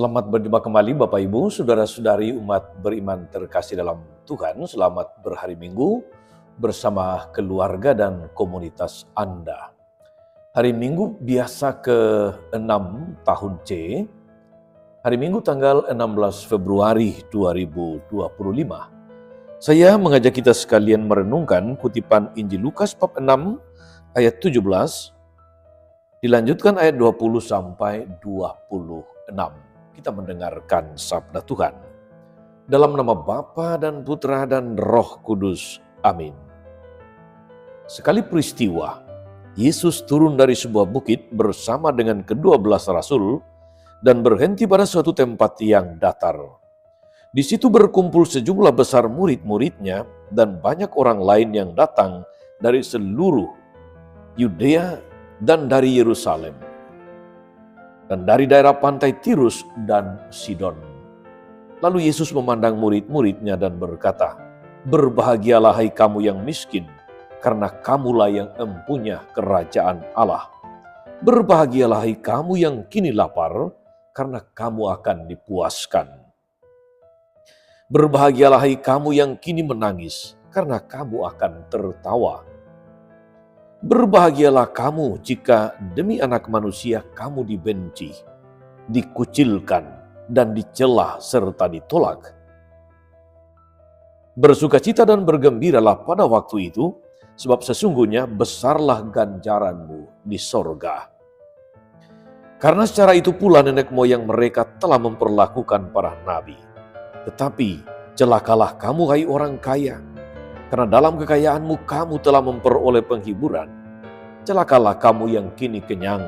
Selamat berjumpa kembali Bapak Ibu, Saudara-saudari umat beriman terkasih dalam Tuhan. Selamat berhari Minggu bersama keluarga dan komunitas Anda. Hari Minggu biasa ke-6 tahun C, hari Minggu tanggal 16 Februari 2025. Saya mengajak kita sekalian merenungkan kutipan Injil Lukas bab 6 ayat 17, dilanjutkan ayat 20 sampai 26. Kita mendengarkan sabda Tuhan. Dalam nama Bapa dan Putra dan Roh Kudus. Amin. Sekali peristiwa, Yesus turun dari sebuah bukit bersama dengan ke-12 rasul dan berhenti pada suatu tempat yang datar. Di situ berkumpul sejumlah besar murid-muridnya dan banyak orang lain yang datang dari seluruh Yudea dan dari Yerusalem, dan dari daerah pantai Tirus dan Sidon. Lalu Yesus memandang murid-muridnya dan berkata, "Berbahagialah hai kamu yang miskin, karena kamulah yang empunya kerajaan Allah. Berbahagialah hai kamu yang kini lapar, karena kamu akan dipuaskan. Berbahagialah hai kamu yang kini menangis, karena kamu akan tertawa. Berbahagialah kamu jika demi Anak Manusia kamu dibenci, dikucilkan, dan dicela serta ditolak. Bersukacita dan bergembiralah pada waktu itu, sebab sesungguhnya besarlah ganjaranmu di sorga. Karena secara itu pula nenek moyang mereka telah memperlakukan para nabi. Tetapi celakalah kamu hai orang kaya, karena dalam kekayaanmu kamu telah memperoleh penghiburan. Celakalah kamu yang kini kenyang,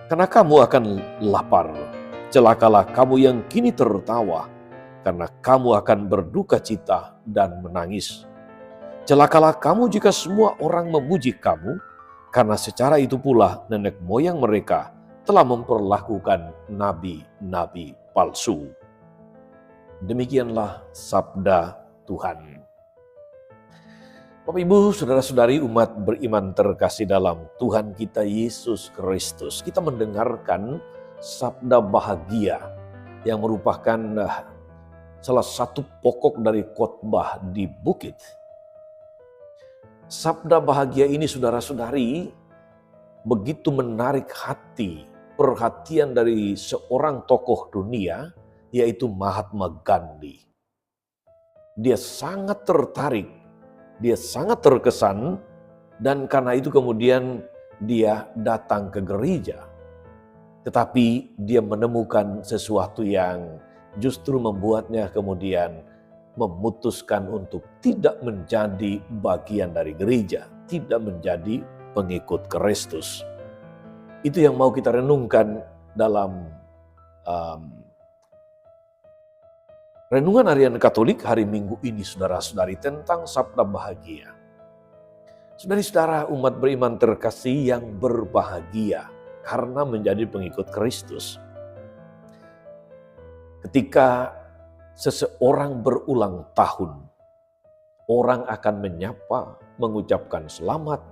karena kamu akan lapar. Celakalah kamu yang kini tertawa, karena kamu akan berduka cita dan menangis. Celakalah kamu jika semua orang memuji kamu, karena secara itu pula nenek moyang mereka telah memperlakukan nabi-nabi palsu." Demikianlah sabda Tuhan. Bapak Ibu, Saudara-saudari umat beriman terkasih dalam Tuhan kita Yesus Kristus, kita mendengarkan sabda bahagia yang merupakan salah satu pokok dari khotbah di bukit. Sabda bahagia ini, saudara-saudari, begitu menarik perhatian dari seorang tokoh dunia, yaitu Mahatma Gandhi. Dia sangat tertarik, dia sangat terkesan, dan karena itu kemudian dia datang ke gereja. Tetapi dia menemukan sesuatu yang justru membuatnya kemudian memutuskan untuk tidak menjadi bagian dari gereja, tidak menjadi pengikut Kristus. Itu yang mau kita renungkan dalam renungan harian Katolik hari Minggu ini, saudara-saudari, tentang sabda bahagia. Saudara-saudara umat beriman terkasih yang berbahagia karena menjadi pengikut Kristus. Ketika seseorang berulang tahun, orang akan menyapa, mengucapkan selamat,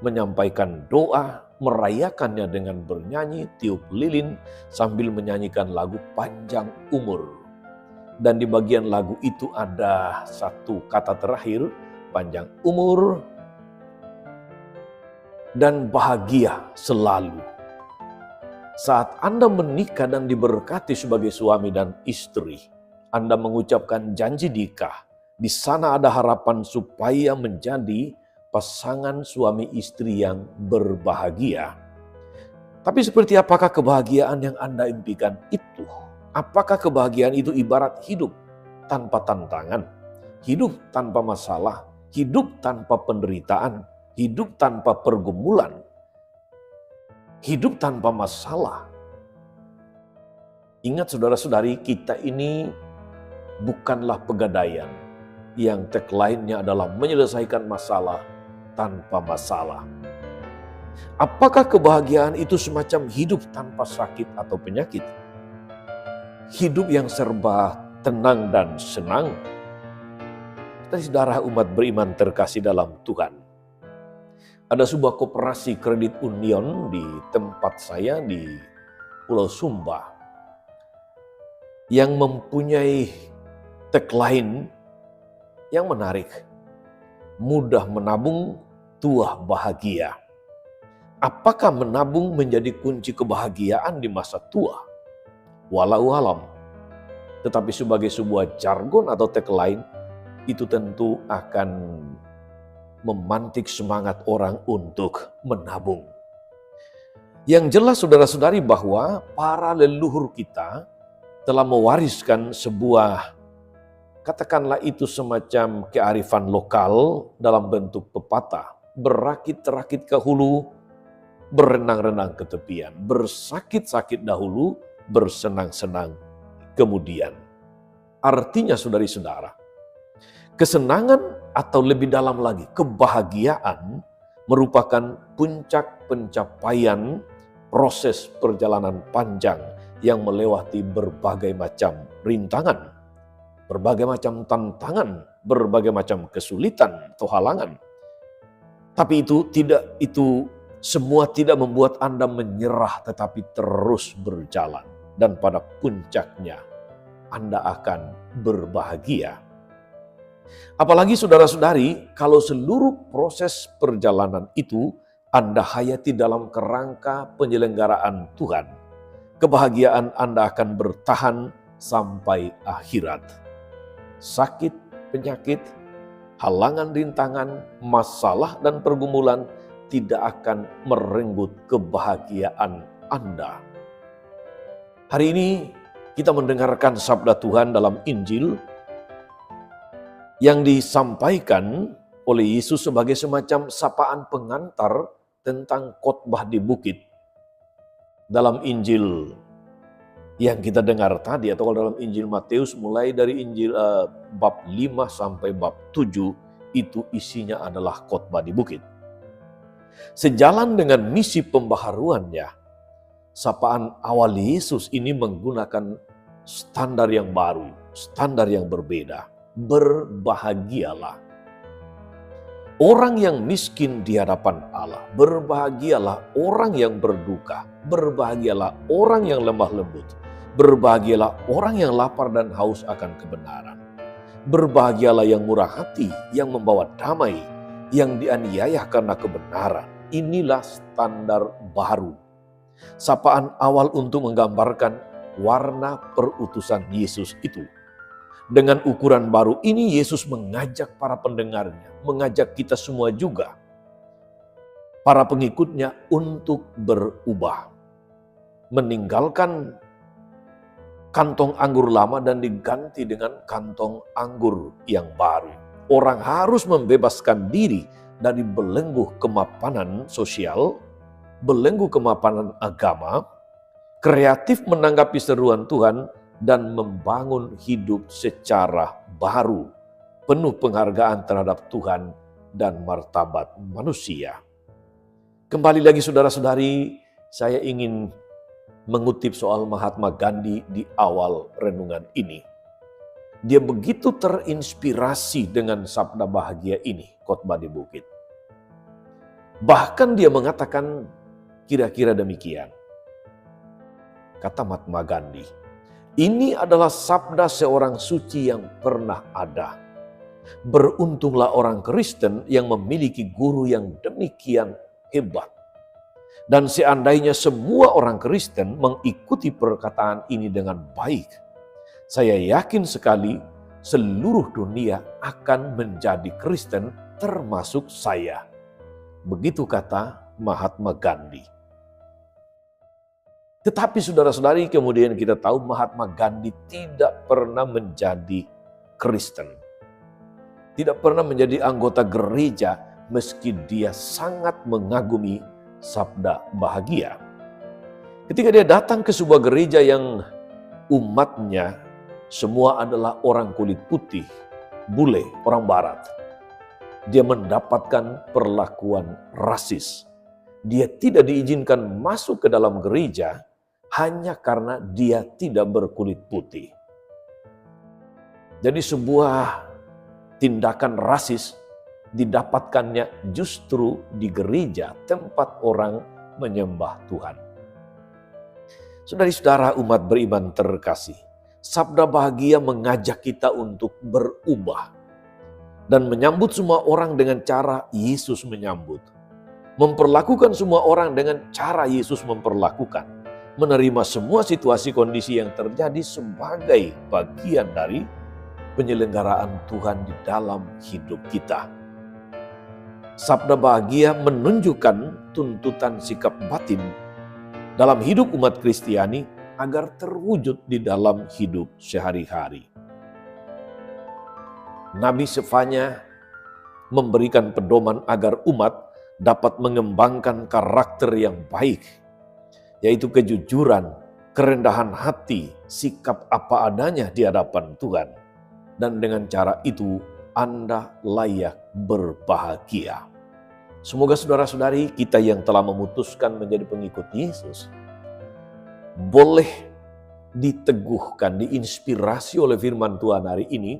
menyampaikan doa, merayakannya dengan bernyanyi, tiup lilin, sambil menyanyikan lagu panjang umur. Dan di bagian lagu itu ada satu kata terakhir, panjang umur dan bahagia selalu. Saat Anda menikah dan diberkati sebagai suami dan istri, Anda mengucapkan janji nikah. Di sana ada harapan supaya menjadi pasangan suami istri yang berbahagia. Tapi seperti apakah kebahagiaan yang Anda impikan itu? Apakah kebahagiaan itu ibarat hidup tanpa tantangan, hidup tanpa masalah, hidup tanpa penderitaan, hidup tanpa pergumulan, hidup tanpa masalah? Ingat saudara-saudari, kita ini bukanlah pegadaian yang tagline-nya adalah menyelesaikan masalah tanpa masalah. Apakah kebahagiaan itu semacam hidup tanpa sakit atau penyakit? Hidup yang serba tenang dan senang? Saudara umat beriman terkasih dalam Tuhan, ada sebuah koperasi kredit union di tempat saya di Pulau Sumba. yang mempunyai tagline yang menarik. Mudah menabung, tua bahagia. Apakah menabung menjadi kunci kebahagiaan di masa tua? Walau alam. Tetapi sebagai sebuah jargon atau tagline, itu tentu akan memantik semangat orang untuk menabung. Yang jelas saudara-saudari bahwa para leluhur kita telah mewariskan sebuah, katakanlah itu semacam kearifan lokal dalam bentuk pepatah. Berakit-rakit ke hulu, berenang-renang ke tepian. Bersakit-sakit dahulu, bersenang-senang kemudian. Artinya saudari-saudara, kesenangan atau lebih dalam lagi, kebahagiaan merupakan puncak pencapaian proses perjalanan panjang yang melewati berbagai macam rintangan, berbagai macam tantangan, berbagai macam kesulitan atau halangan. Tapi itu semua tidak membuat Anda menyerah, tetapi terus berjalan. Dan pada puncaknya Anda akan berbahagia. Apalagi saudara-saudari, kalau seluruh proses perjalanan itu Anda hayati dalam kerangka penyelenggaraan Tuhan, kebahagiaan Anda akan bertahan sampai akhirat. Sakit, penyakit, halangan, rintangan, masalah, dan pergumulan tidak akan merenggut kebahagiaan Anda. Hari ini kita mendengarkan sabda Tuhan dalam Injil yang disampaikan oleh Yesus sebagai semacam sapaan pengantar tentang khotbah di bukit. Dalam Injil yang kita dengar tadi, atau dalam Injil Matius mulai dari Injil bab 5 sampai bab 7, itu isinya adalah khotbah di bukit. Sejalan dengan misi pembaharuannya, sapaan awal Yesus ini menggunakan standar yang baru, standar yang berbeda. Berbahagialah orang yang miskin di hadapan Allah, berbahagialah orang yang berduka, berbahagialah orang yang lemah lembut, berbahagialah orang yang lapar dan haus akan kebenaran, berbahagialah yang murah hati, yang membawa damai, yang dianiaya karena kebenaran. Inilah standar baru. Sapaan awal untuk menggambarkan warna perutusan Yesus itu. Dengan ukuran baru ini Yesus mengajak para pendengarnya, mengajak kita semua juga, para pengikutnya untuk berubah. Meninggalkan kantong anggur lama dan diganti dengan kantong anggur yang baru. Orang harus membebaskan diri dari belenggu kemapanan sosial, belenggu kemapanan agama, kreatif menanggapi seruan Tuhan, dan membangun hidup secara baru, penuh penghargaan terhadap Tuhan dan martabat manusia. Kembali lagi saudara-saudari, saya ingin mengutip soal Mahatma Gandhi di awal renungan ini. Dia begitu terinspirasi dengan sabda bahagia ini, khotbah di bukit. Bahkan dia mengatakan kira-kira demikian. Kata Mahatma Gandhi, ini adalah sabda seorang suci yang pernah ada. Beruntunglah orang Kristen yang memiliki guru yang demikian hebat. Dan seandainya semua orang Kristen mengikuti perkataan ini dengan baik, saya yakin sekali seluruh dunia akan menjadi Kristen termasuk saya. Begitu kata Mahatma Gandhi. Tetapi saudara-saudari, kemudian kita tahu Mahatma Gandhi tidak pernah menjadi Kristen. Tidak pernah menjadi anggota gereja meski dia sangat mengagumi sabda bahagia. Ketika dia datang ke sebuah gereja yang umatnya semua adalah orang kulit putih, bule, orang barat, dia mendapatkan perlakuan rasis. Dia tidak diizinkan masuk ke dalam gereja hanya karena dia tidak berkulit putih. Jadi sebuah tindakan rasis didapatkannya justru di gereja, tempat orang menyembah Tuhan. Saudari-saudara umat beriman terkasih, Sabda bahagia mengajak kita untuk berubah dan menyambut semua orang dengan cara Yesus menyambut. Memperlakukan semua orang dengan cara Yesus memperlakukan. Menerima semua situasi kondisi yang terjadi sebagai bagian dari penyelenggaraan Tuhan di dalam hidup kita. Sabda bahagia menunjukkan tuntutan sikap batin dalam hidup umat Kristiani agar terwujud di dalam hidup sehari-hari. Nabi Sefanya memberikan pedoman agar umat dapat mengembangkan karakter yang baik, yaitu kejujuran, kerendahan hati, sikap apa adanya di hadapan Tuhan. Dan dengan cara itu, Anda layak berbahagia. Semoga saudara-saudari kita yang telah memutuskan menjadi pengikut Yesus, boleh diteguhkan, diinspirasi oleh firman Tuhan hari ini,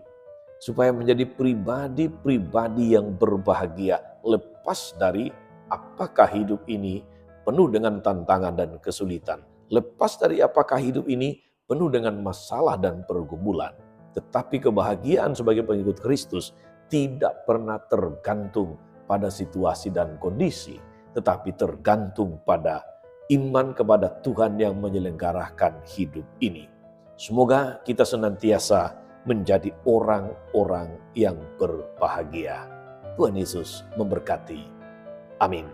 supaya menjadi pribadi-pribadi yang berbahagia, lepas dari apakah hidup ini penuh dengan tantangan dan kesulitan. Lepas dari apakah hidup ini penuh dengan masalah dan pergumulan. Tetapi kebahagiaan sebagai pengikut Kristus tidak pernah tergantung pada situasi dan kondisi, tetapi tergantung pada iman kepada Tuhan yang menyelenggarakan hidup ini. Semoga kita senantiasa menjadi orang-orang yang berbahagia. Tuhan Yesus memberkati. Amin.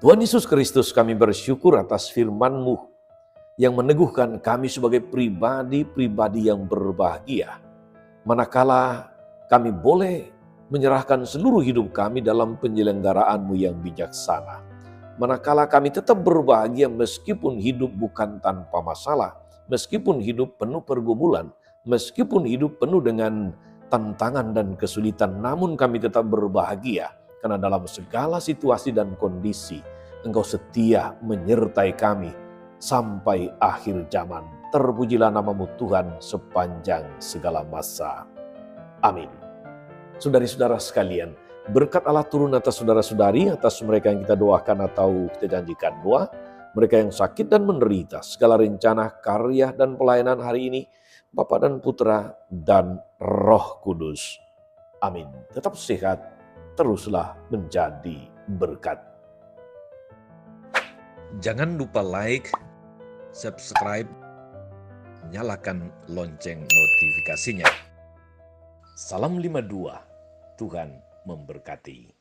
Tuhan Yesus Kristus, kami bersyukur atas firman-Mu yang meneguhkan kami sebagai pribadi-pribadi yang berbahagia. Manakala kami boleh menyerahkan seluruh hidup kami dalam penyelenggaraan-Mu yang bijaksana. Manakala kami tetap berbahagia meskipun hidup bukan tanpa masalah, meskipun hidup penuh pergumulan, meskipun hidup penuh dengan tantangan dan kesulitan, namun kami tetap berbahagia. Karena dalam segala situasi dan kondisi, Engkau setia menyertai kami sampai akhir zaman. Terpujilah nama-Mu Tuhan sepanjang segala masa. Amin. Saudari-saudara sekalian, berkat Allah turun atas saudara-saudari, atas mereka yang kita doakan atau kita janjikan doa, mereka yang sakit dan menderita, segala rencana, karya, dan pelayanan hari ini, Bapa dan Putra dan Roh Kudus. Amin. Tetap sehat, teruslah menjadi berkat. Jangan lupa like, subscribe, nyalakan lonceng notifikasinya. Salam 52, Tuhan memberkati.